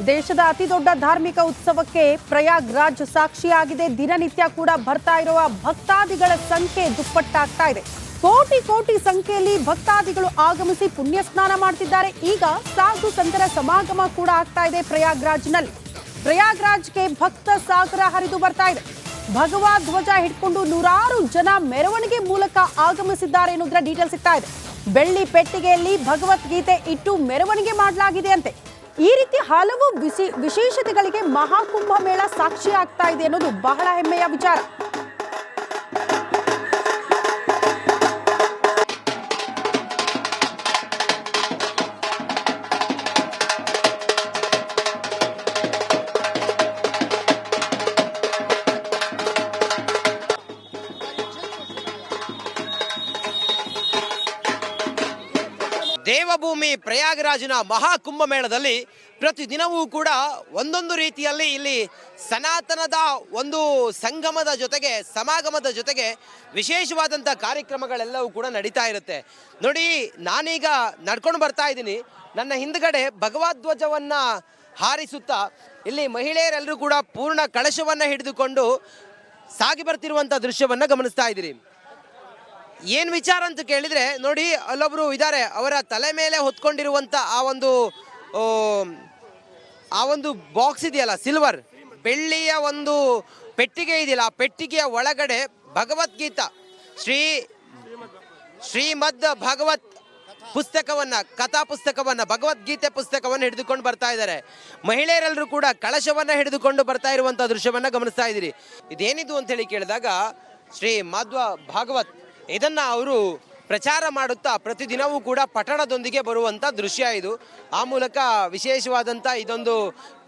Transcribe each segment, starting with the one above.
ದೇಶದ ಅತಿ ದೊಡ್ಡ ಧಾರ್ಮಿಕ ಉತ್ಸವಕ್ಕೆ ಪ್ರಯಾಗ್ರಾಜ್ ಸಾಕ್ಷಿಯಾಗಿದೆ. ದಿನನಿತ್ಯ ಕೂಡ ಬರ್ತಾ ಇರುವ ಭಕ್ತಾದಿಗಳ ಸಂಖ್ಯೆ ದುಪ್ಪಟ್ಟಾಗ್ತಾ ಇದೆ. ಕೋಟಿ ಕೋಟಿ ಸಂಖ್ಯೆಯಲ್ಲಿ ಭಕ್ತಾದಿಗಳು ಆಗಮಿಸಿ ಪುಣ್ಯ ಸ್ನಾನ ಮಾಡ್ತಿದ್ದಾರೆ. ಈಗ ಸಾಧು ಸಂತರ ಸಮಾಗಮ ಕೂಡ ಆಗ್ತಾ ಇದೆ ಪ್ರಯಾಗ್ರಾಜ್ನಲ್ಲಿ. ಪ್ರಯಾಗ್ರಾಜ್ಗೆ ಭಕ್ತ ಸಾಗರ ಹರಿದು ಬರ್ತಾ ಇದೆ. ಭಗವಾ ಧ್ವಜ ಹಿಡ್ಕೊಂಡು ನೂರಾರು ಜನ ಮೆರವಣಿಗೆ ಮೂಲಕ ಆಗಮಿಸಿದ್ದಾರೆ ಎನ್ನುವುದರ ಡೀಟೇಲ್ ಸಿಗ್ತಾ ಇದೆ. ಬೆಳ್ಳಿ ಪೆಟ್ಟಿಗೆಯಲ್ಲಿ ಭಗವದ್ಗೀತೆ ಇಟ್ಟು ಮೆರವಣಿಗೆ ಮಾಡಲಾಗಿದೆ ಅಂತೆ. ಈ ರೀತಿ ಹಲವು ವಿಶೇಷತೆಗಳಿಗೆ ಮಹಾಕುಂಭ ಮೇಳ ಸಾಕ್ಷಿ ಆಗ್ತಾ ಇದೆ ಅನ್ನೋದು ಬಹಳ ಹೆಮ್ಮೆಯ ವಿಚಾರ. ದೇವಭೂಮಿ ಪ್ರಯಾಗರಾಜ್ನ ಮಹಾಕುಂಭ ಮೇಳದಲ್ಲಿ ಪ್ರತಿದಿನವೂ ಕೂಡ ಒಂದೊಂದು ರೀತಿಯಲ್ಲಿ ಇಲ್ಲಿ ಸನಾತನದ ಒಂದು ಸಂಗಮದ ಜೊತೆಗೆ ಸಮಾಗಮದ ಜೊತೆಗೆ ವಿಶೇಷವಾದಂಥ ಕಾರ್ಯಕ್ರಮಗಳೆಲ್ಲವೂ ಕೂಡ ನಡೀತಾ ಇರುತ್ತೆ. ನೋಡಿ, ನಾನೀಗ ನಡ್ಕೊಂಡು ಬರ್ತಾ ಇದ್ದೀನಿ. ನನ್ನ ಹಿಂದ್ಗಡೆ ಭಗವದ್ಧ್ವಜವನ್ನು ಹಾರಿಸುತ್ತಾ ಇಲ್ಲಿ ಮಹಿಳೆಯರೆಲ್ಲರೂ ಕೂಡ ಪೂರ್ಣ ಕಳಶವನ್ನು ಹಿಡಿದುಕೊಂಡು ಸಾಗಿ ಬರ್ತಿರುವಂಥ ದೃಶ್ಯವನ್ನು ಗಮನಿಸ್ತಾ ಇದ್ದೀರಿ. ಏನು ವಿಚಾರ ಅಂತ ಕೇಳಿದರೆ, ನೋಡಿ ಅಲ್ಲೊಬ್ಬರು ಇದ್ದಾರೆ, ಅವರ ತಲೆ ಮೇಲೆ ಹೊತ್ಕೊಂಡಿರುವಂಥ ಆ ಒಂದು ಬಾಕ್ಸ್ ಇದೆಯಲ್ಲ, ಸಿಲ್ವರ್ ಬೆಳ್ಳಿಯ ಒಂದು ಪೆಟ್ಟಿಗೆ ಇದೆಯಲ್ಲ, ಆ ಪೆಟ್ಟಿಗೆಯ ಒಳಗಡೆ ಭಗವದ್ಗೀತಾ ಶ್ರೀಮದ್ ಭಗವತ್ ಪುಸ್ತಕವನ್ನು, ಕಥಾ ಪುಸ್ತಕವನ್ನು, ಭಗವದ್ಗೀತೆ ಪುಸ್ತಕವನ್ನು ಹಿಡಿದುಕೊಂಡು ಬರ್ತಾ ಇದ್ದಾರೆ. ಮಹಿಳೆಯರೆಲ್ಲರೂ ಕೂಡ ಕಳಶವನ್ನು ಹಿಡಿದುಕೊಂಡು ಬರ್ತಾ ಇರುವಂಥ ದೃಶ್ಯವನ್ನು ಗಮನಿಸ್ತಾ ಇದ್ದೀರಿ. ಇದೇನಿದು ಅಂತೇಳಿ ಕೇಳಿದಾಗ ಶ್ರೀಮದ್ ಭಾಗವತ್ ಇದನ್ನು ಅವರು ಪ್ರಚಾರ ಮಾಡುತ್ತಾ ಪ್ರತಿದಿನವೂ ಕೂಡ ಪಠಣದೊಂದಿಗೆ ಬರುವಂಥ ದೃಶ್ಯ ಇದು. ಆ ಮೂಲಕ ವಿಶೇಷವಾದಂಥ ಇದೊಂದು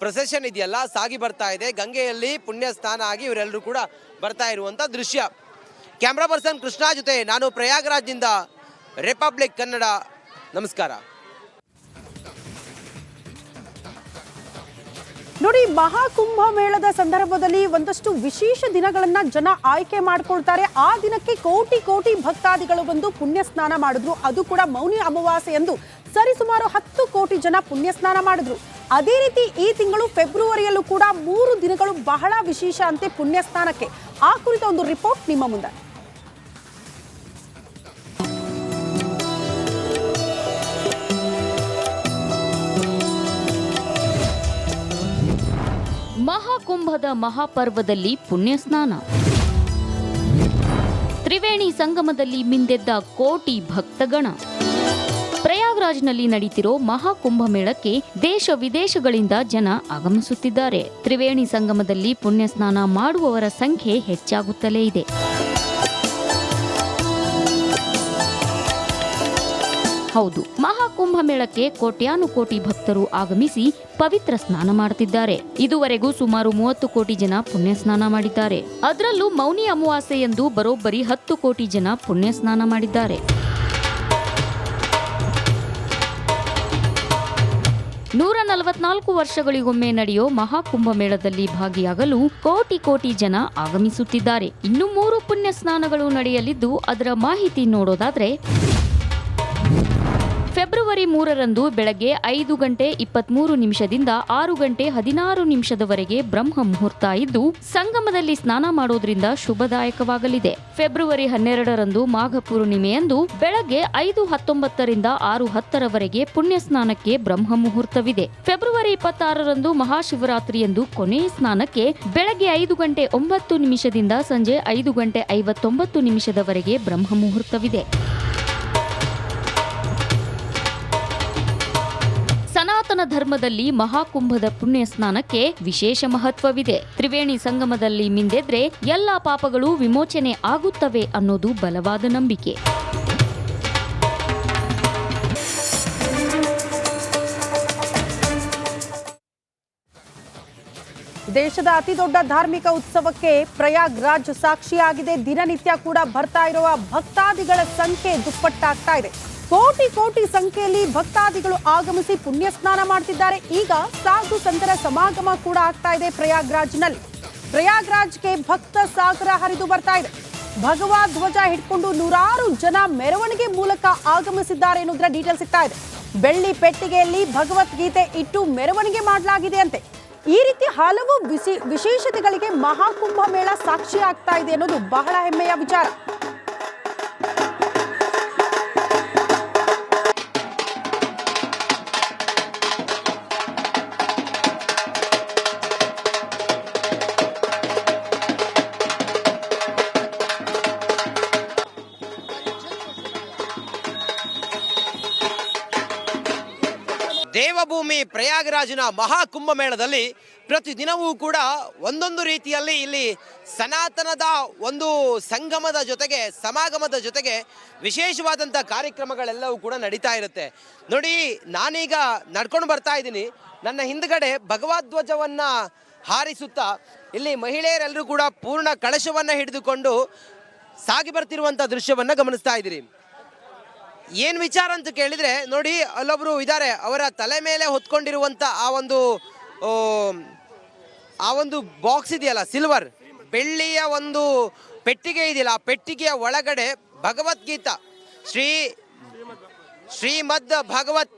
ಪ್ರೊಸೆಷನ್ ಇದೆಯಲ್ಲ ಸಾಗಿ ಬರ್ತಾ ಇದೆ. ಗಂಗೆಯಲ್ಲಿ ಪುಣ್ಯ ಸ್ನಾನ ಆಗಿ ಇವರೆಲ್ಲರೂ ಕೂಡ ಬರ್ತಾ ಇರುವಂಥ ದೃಶ್ಯ. ಕ್ಯಾಮ್ರಾ ಪರ್ಸನ್ ಕೃಷ್ಣ ಜೊತೆ ನಾನು ಪ್ರಯಾಗರಾಜ್ನಿಂದ ರಿಪಬ್ಲಿಕ್ ಕನ್ನಡ. ನಮಸ್ಕಾರ. ನೋಡಿ, ಮಹಾಕುಂಭ ಮೇಳದ ಸಂದರ್ಭದಲ್ಲಿ ಒಂದಷ್ಟು ವಿಶೇಷ ದಿನಗಳನ್ನ ಜನ ಆಯ್ಕೆ ಮಾಡ್ಕೊಳ್ತಾರೆ. ಆ ದಿನಕ್ಕೆ ಕೋಟಿ ಕೋಟಿ ಭಕ್ತಾದಿಗಳು ಬಂದು ಪುಣ್ಯ ಸ್ನಾನ ಮಾಡಿದ್ರು. ಅದು ಕೂಡ ಮೌನಿ ಅಮಾವಾಸ್ಯೆ ಎಂದು ಸರಿಸುಮಾರು 10 ಕೋಟಿ ಜನ ಪುಣ್ಯ ಸ್ನಾನ ಮಾಡಿದ್ರು. ಅದೇ ರೀತಿ ಈ ತಿಂಗಳು ಫೆಬ್ರವರಿಯಲ್ಲೂ ಕೂಡ 3 ದಿನಗಳು ಬಹಳ ವಿಶೇಷ ಅಂತೆ ಪುಣ್ಯ ಸ್ನಾನಕ್ಕೆ. ಆ ಕುರಿತ ಒಂದು ರಿಪೋರ್ಟ್ ನಿಮ್ಮ ಮುಂದೆ. ಮಹಾಕುಂಭದ ಮಹಾಪರ್ವದಲ್ಲಿ ಪುಣ್ಯ ಸ್ನಾನ. ತ್ರಿವೇಣಿ ಸಂಗಮದಲ್ಲಿ ಮಿಂದೆದ್ದ ಕೋಟಿ ಭಕ್ತಗಣ. ಪ್ರಯಾಗ್ರಾಜ್ನಲ್ಲಿ ನಡೀತಿರೋ ಮಹಾಕುಂಭ ಮೇಳಕ್ಕೆ ದೇಶ ವಿದೇಶಗಳಿಂದ ಜನ ಆಗಮಿಸುತ್ತಿದ್ದಾರೆ. ತ್ರಿವೇಣಿ ಸಂಗಮದಲ್ಲಿ ಪುಣ್ಯ ಸ್ನಾನ ಮಾಡುವವರ ಸಂಖ್ಯೆ ಹೆಚ್ಚಾಗುತ್ತಲೇ ಇದೆ. ಹೌದು, ಮಹಾಕುಂಭ ಮೇಳಕ್ಕೆ ಕೋಟ್ಯಾನುಕೋಟಿ ಭಕ್ತರು ಆಗಮಿಸಿ ಪವಿತ್ರ ಸ್ನಾನ ಮಾಡುತ್ತಿದ್ದಾರೆ. ಇದುವರೆಗೂ ಸುಮಾರು 30 ಕೋಟಿ ಜನ ಪುಣ್ಯ ಸ್ನಾನ ಮಾಡಿದ್ದಾರೆ. ಅದರಲ್ಲೂ ಮೌನಿ ಅಮಾವಾಸ್ಯೆ ಎಂದು ಬರೋಬ್ಬರಿ 10 ಕೋಟಿ ಜನ ಪುಣ್ಯ ಸ್ನಾನ ಮಾಡಿದ್ದಾರೆ. 144 ವರ್ಷಗಳಿಗೊಮ್ಮೆ ನಡೆಯೋ ಮಹಾಕುಂಭ ಮೇಳದಲ್ಲಿ ಭಾಗಿಯಾಗಲು ಕೋಟಿ ಕೋಟಿ ಜನ ಆಗಮಿಸುತ್ತಿದ್ದಾರೆ. ಇನ್ನು 3 ಪುಣ್ಯ ಸ್ನಾನಗಳು ನಡೆಯಲಿದ್ದು, ಅದರ ಮಾಹಿತಿ ನೋಡೋದಾದ್ರೆ, ಫೆಬ್ರವರಿ 3ರಂದು ಬೆಳಗ್ಗೆ 5 ಗಂಟೆ 23 ನಿಮಿಷದಿಂದ 6 ಗಂಟೆ 16 ನಿಮಿಷದವರೆಗೆ ಬ್ರಹ್ಮ ಮುಹೂರ್ತ ಇದ್ದು, ಸಂಗಮದಲ್ಲಿ ಸ್ನಾನ ಮಾಡೋದ್ರಿಂದ ಶುಭದಾಯಕವಾಗಲಿದೆ. ಫೆಬ್ರವರಿ 12ರಂದು ಮಾಘ ಪೂರ್ಣಿಮೆಯಂದು ಬೆಳಗ್ಗೆ 5:19ರಿಂದ 6:10ರವರೆಗೆ ಪುಣ್ಯ ಸ್ನಾನಕ್ಕೆ ಬ್ರಹ್ಮ ಮುಹೂರ್ತವಿದೆ. ಫೆಬ್ರವರಿ 26ರಂದು ಮಹಾಶಿವರಾತ್ರಿಯಂದು ಕೊನೆಯ ಸ್ನಾನಕ್ಕೆ ಬೆಳಗ್ಗೆ 5 ಗಂಟೆ 9 ನಿಮಿಷದಿಂದ ಸಂಜೆ 5 ಗಂಟೆ 59 ನಿಮಿಷದವರೆಗೆ ಬ್ರಹ್ಮ ಮುಹೂರ್ತವಿದೆ. ಸನಾತನ ಧರ್ಮದಲ್ಲಿ ಮಹಾಕುಂಭದ ಪುಣ್ಯ ಸ್ನಾನಕ್ಕೆ ವಿಶೇಷ ಮಹತ್ವವಿದೆ. ತ್ರಿವೇಣಿ ಸಂಗಮದಲ್ಲಿ ಮಿಂದೆದ್ರೆ ಎಲ್ಲಾ ಪಾಪಗಳು ವಿಮೋಚನೆ ಆಗುತ್ತವೆ ಅನ್ನೋದು ಬಲವಾದ ನಂಬಿಕೆ. ದೇಶದ ಅತಿ ದೊಡ್ಡ ಧಾರ್ಮಿಕ ಉತ್ಸವಕ್ಕೆ ಪ್ರಯಾಗ್ರಾಜ್ ಸಾಕ್ಷಿಯಾಗಿದೆ. ದಿನನಿತ್ಯ ಕೂಡ ಬರ್ತಾ ಇರುವ ಭಕ್ತಾದಿಗಳ ಸಂಖ್ಯೆ ದುಪ್ಪಟ್ಟಾಗ್ತಾ ಇದೆ. ಕೋಟಿ ಕೋಟಿ ಸಂಖ್ಯೆಯಲ್ಲಿ ಭಕ್ತಾದಿಗಳು ಆಗಮಿಸಿ ಪುಣ್ಯ ಸ್ನಾನ ಮಾಡ್ತಿದ್ದಾರೆ. ಈಗ ಸಾಧು ಸಂತರ ಸಮಾಗಮ ಕೂಡ ಆಗ್ತಾ ಇದೆ ಪ್ರಯಾಗ್ರಾಜ್ನಲ್ಲಿ. ಪ್ರಯಾಗ್ರಾಜ್ಗೆ ಭಕ್ತ ಸಾಗರ ಹರಿದು ಬರ್ತಾ ಇದೆ. ಭಗವಾ ಧ್ವಜ ಹಿಡ್ಕೊಂಡು ನೂರಾರು ಜನ ಮೆರವಣಿಗೆ ಮೂಲಕ ಆಗಮಿಸಿದ್ದಾರೆ ಎನ್ನುವುದರ ಡೀಟೇಲ್ ಸಿಗ್ತಾ ಇದೆ. ಬೆಳ್ಳಿ ಪೆಟ್ಟಿಗೆಯಲ್ಲಿ ಭಗವದ್ಗೀತೆ ಇಟ್ಟು ಮೆರವಣಿಗೆ ಮಾಡಲಾಗಿದೆ ಅಂತೆ. ಈ ರೀತಿ ಹಲವು ವಿಶೇಷತೆಗಳಿಗೆ ಮಹಾಕುಂಭ ಮೇಳ ಸಾಕ್ಷಿ ಆಗ್ತಾ ಇದೆ ಅನ್ನೋದು ಬಹಳ ಹೆಮ್ಮೆಯ ವಿಚಾರ. ದೇವಭೂಮಿ ಪ್ರಯಾಗರಾಜ್ನ ಮಹಾಕುಂಭ ಮೇಳದಲ್ಲಿ ಪ್ರತಿದಿನವೂ ಕೂಡ ಒಂದೊಂದು ರೀತಿಯಲ್ಲಿ ಇಲ್ಲಿ ಸನಾತನದ ಒಂದು ಸಂಗಮದ ಜೊತೆಗೆ ಸಮಾಗಮದ ಜೊತೆಗೆ ವಿಶೇಷವಾದಂಥ ಕಾರ್ಯಕ್ರಮಗಳೆಲ್ಲವೂ ಕೂಡ ನಡೀತಾ ಇರುತ್ತೆ. ನೋಡಿ, ನಾನೀಗ ನಡ್ಕೊಂಡು ಬರ್ತಾ ಇದ್ದೀನಿ. ನನ್ನ ಹಿಂದ್ಗಡೆ ಭಗವದ್ಧ್ವಜವನ್ನು ಹಾರಿಸುತ್ತಾ ಇಲ್ಲಿ ಮಹಿಳೆಯರೆಲ್ಲರೂ ಕೂಡ ಪೂರ್ಣ ಕಳಶವನ್ನು ಹಿಡಿದುಕೊಂಡು ಸಾಗಿ ಬರ್ತಿರುವಂಥ ದೃಶ್ಯವನ್ನು ಗಮನಿಸ್ತಾ ಇದ್ದೀರಿ. ಏನು ವಿಚಾರ ಅಂತ ಕೇಳಿದರೆ, ನೋಡಿ ಅಲ್ಲೊಬ್ಬರು ಇದ್ದಾರೆ, ಅವರ ತಲೆ ಮೇಲೆ ಹೊತ್ಕೊಂಡಿರುವಂಥ ಆ ಒಂದು ಬಾಕ್ಸ್ ಇದೆಯಲ್ಲ, ಸಿಲ್ವರ್ ಬೆಳ್ಳಿಯ ಒಂದು ಪೆಟ್ಟಿಗೆ ಇದೆಯಲ್ಲ, ಆ ಪೆಟ್ಟಿಗೆಯ ಒಳಗಡೆ ಭಗವದ್ಗೀತಾ ಶ್ರೀಮದ್ ಭಗವತ್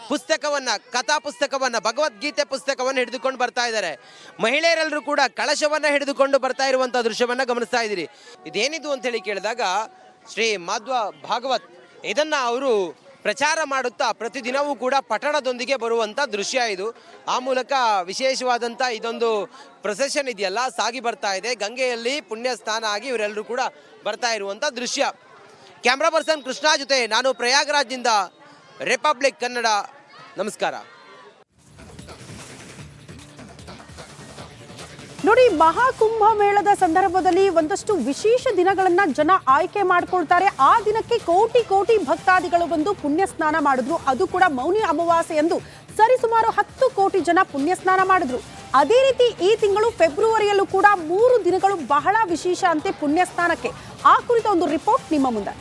ಪುಸ್ತಕವನ್ನು, ಕಥಾ ಪುಸ್ತಕವನ್ನು, ಭಗವದ್ಗೀತೆ ಪುಸ್ತಕವನ್ನು ಹಿಡಿದುಕೊಂಡು ಬರ್ತಾ ಇದ್ದಾರೆ. ಮಹಿಳೆಯರೆಲ್ಲರೂ ಕೂಡ ಕಳಶವನ್ನು ಹಿಡಿದುಕೊಂಡು ಬರ್ತಾ ಇರುವಂಥ ದೃಶ್ಯವನ್ನು ಗಮನಿಸ್ತಾ ಇದ್ದೀರಿ. ಇದೇನಿದು ಅಂತ ಹೇಳಿ ಕೇಳಿದಾಗ, ಶ್ರೀಮದ್ ಭಾಗವತ್ ಇದನ್ನು ಅವರು ಪ್ರಚಾರ ಮಾಡುತ್ತಾ ಪ್ರತಿದಿನವೂ ಕೂಡ ಪಠಣದೊಂದಿಗೆ ಬರುವಂಥ ದೃಶ್ಯ ಇದು. ಆ ಮೂಲಕ ವಿಶೇಷವಾದಂಥ ಇದೊಂದು ಪ್ರೊಸೆಷನ್ ಇದೆಯಲ್ಲ, ಸಾಗಿ ಬರ್ತಾ ಇದೆ. ಗಂಗೆಯಲ್ಲಿ ಪುಣ್ಯ ಸ್ನಾನ ಆಗಿ ಇವರೆಲ್ಲರೂ ಕೂಡ ಬರ್ತಾ ಇರುವಂಥ ದೃಶ್ಯ. ಕ್ಯಾಮ್ರಾ ಪರ್ಸನ್ ಕೃಷ್ಣ ಜೊತೆ ನಾನು ಪ್ರಯಾಗರಾಜ್ನಿಂದ ರಿಪಬ್ಲಿಕ್ ಕನ್ನಡ. ನಮಸ್ಕಾರ. ನೋಡಿ, ಮಹಾಕುಂಭ ಮೇಳದ ಸಂದರ್ಭದಲ್ಲಿ ಒಂದಷ್ಟು ವಿಶೇಷ ದಿನಗಳನ್ನ ಜನ ಆಯ್ಕೆ ಮಾಡ್ಕೊಳ್ತಾರೆ. ಆ ದಿನಕ್ಕೆ ಕೋಟಿ ಕೋಟಿ ಭಕ್ತಾದಿಗಳು ಬಂದು ಪುಣ್ಯ ಸ್ನಾನ ಮಾಡಿದ್ರು. ಅದು ಕೂಡ ಮೌನಿ ಅಮಾವಾಸ್ಯೆ ಎಂದು ಸರಿಸುಮಾರು 10 ಕೋಟಿ ಜನ ಪುಣ್ಯ ಸ್ನಾನ ಮಾಡಿದ್ರು. ಅದೇ ರೀತಿ ಈ ತಿಂಗಳು ಫೆಬ್ರವರಿಯಲ್ಲೂ ಕೂಡ 3 ದಿನಗಳು ಬಹಳ ವಿಶೇಷ ಅಂತೆ ಪುಣ್ಯ ಸ್ನಾನಕ್ಕೆ. ಆ ಕುರಿತ ಒಂದು ರಿಪೋರ್ಟ್ ನಿಮ್ಮ ಮುಂದೆ.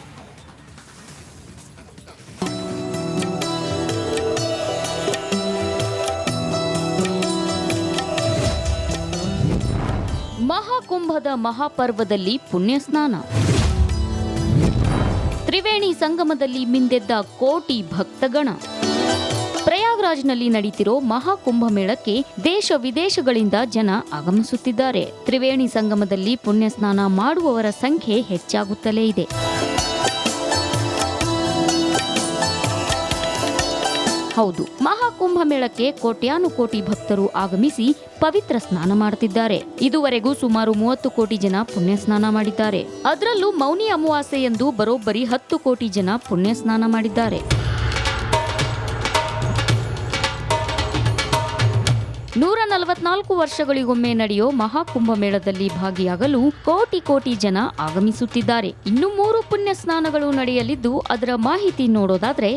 ಮಹಾಕುಂಭದ ಮಹಾಪರ್ವದಲ್ಲಿ ಪುಣ್ಯ ಸ್ನಾನ. ತ್ರಿವೇಣಿ ಸಂಗಮದಲ್ಲಿ ಮಿಂದೆದ್ದ ಕೋಟಿ ಭಕ್ತಗಣ. ಪ್ರಯಾಗ್ರಾಜ್ನಲ್ಲಿ ನಡೀತಿರೋ ಮಹಾಕುಂಭ ಮೇಳಕ್ಕೆ ದೇಶ ವಿದೇಶಗಳಿಂದ ಜನ ಆಗಮಿಸುತ್ತಿದ್ದಾರೆ. ತ್ರಿವೇಣಿ ಸಂಗಮದಲ್ಲಿ ಪುಣ್ಯ ಸ್ನಾನ ಮಾಡುವವರ ಸಂಖ್ಯೆ ಹೆಚ್ಚಾಗುತ್ತಲೇ ಇದೆ. ಹೌದು, ಮಹಾಕುಂಭ ಮೇಳಕ್ಕೆ ಕೋಟ್ಯಾನುಕೋಟಿ ಭಕ್ತರು ಆಗಮಿಸಿ ಪವಿತ್ರ ಸ್ನಾನ ಮಾಡುತ್ತಿದ್ದಾರೆ. ಇದುವರೆಗೂ ಸುಮಾರು 30 ಕೋಟಿ ಜನ ಪುಣ್ಯ ಸ್ನಾನ ಮಾಡಿದ್ದಾರೆ. ಅದರಲ್ಲೂ ಮೌನಿ ಅಮಾವಾಸ್ಯೆ ಎಂದು ಬರೋಬ್ಬರಿ 10 ಕೋಟಿ ಜನ ಪುಣ್ಯ ಸ್ನಾನ ಮಾಡಿದ್ದಾರೆ. 144 ವರ್ಷಗಳಿಗೊಮ್ಮೆ ನಡೆಯೋ ಮಹಾಕುಂಭ ಮೇಳದಲ್ಲಿ ಭಾಗಿಯಾಗಲು ಕೋಟಿ ಕೋಟಿ ಜನ ಆಗಮಿಸುತ್ತಿದ್ದಾರೆ. ಇನ್ನು 3 ಪುಣ್ಯ ಸ್ನಾನಗಳು ನಡೆಯಲಿದ್ದು, ಅದರ ಮಾಹಿತಿ ನೋಡೋದಾದ್ರೆ,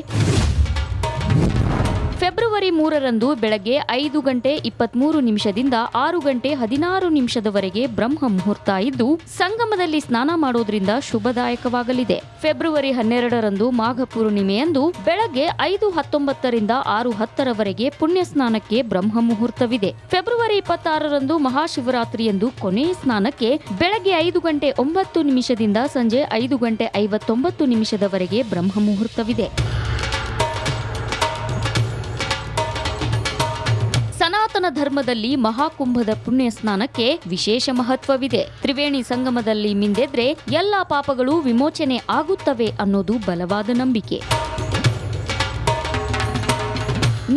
ಫೆಬ್ರವರಿ 3ರಂದು ಬೆಳಗ್ಗೆ 5 ಗಂಟೆ 23 ನಿಮಿಷದಿಂದ 6 ಗಂಟೆ 16 ನಿಮಿಷದವರೆಗೆ ಬ್ರಹ್ಮ ಮುಹೂರ್ತ ಇದ್ದು, ಸಂಗಮದಲ್ಲಿ ಸ್ನಾನ ಮಾಡೋದ್ರಿಂದ ಶುಭದಾಯಕವಾಗಲಿದೆ. ಫೆಬ್ರವರಿ 12ರಂದು ಮಾಘ ಪೂರ್ಣಿಮೆಯಂದು ಬೆಳಗ್ಗೆ 5:19ರಿಂದ 6:10ರವರೆಗೆ ಪುಣ್ಯ ಸ್ನಾನಕ್ಕೆ ಬ್ರಹ್ಮ ಮುಹೂರ್ತವಿದೆ. ಫೆಬ್ರವರಿ 26ರಂದು ಮಹಾಶಿವರಾತ್ರಿಯಂದು ಕೊನೆಯ ಸ್ನಾನಕ್ಕೆ ಬೆಳಗ್ಗೆ 5 ಗಂಟೆ 9 ನಿಮಿಷದಿಂದ ಸಂಜೆ 5 ಗಂಟೆ 59 ನಿಮಿಷದವರೆಗೆ ಬ್ರಹ್ಮ ಮುಹೂರ್ತವಿದೆ. ಸನಾತನ ಧರ್ಮದಲ್ಲಿ ಮಹಾಕುಂಭದ ಪುಣ್ಯ ಸ್ನಾನಕ್ಕೆ ವಿಶೇಷ ಮಹತ್ವವಿದೆ. ತ್ರಿವೇಣಿ ಸಂಗಮದಲ್ಲಿ ಮಿಂದೆದ್ರೆ ಎಲ್ಲಾ ಪಾಪಗಳು ವಿಮೋಚನೆ ಆಗುತ್ತವೆ ಅನ್ನೋದು ಬಲವಾದ ನಂಬಿಕೆ.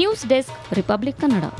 News desk, republic Kannada.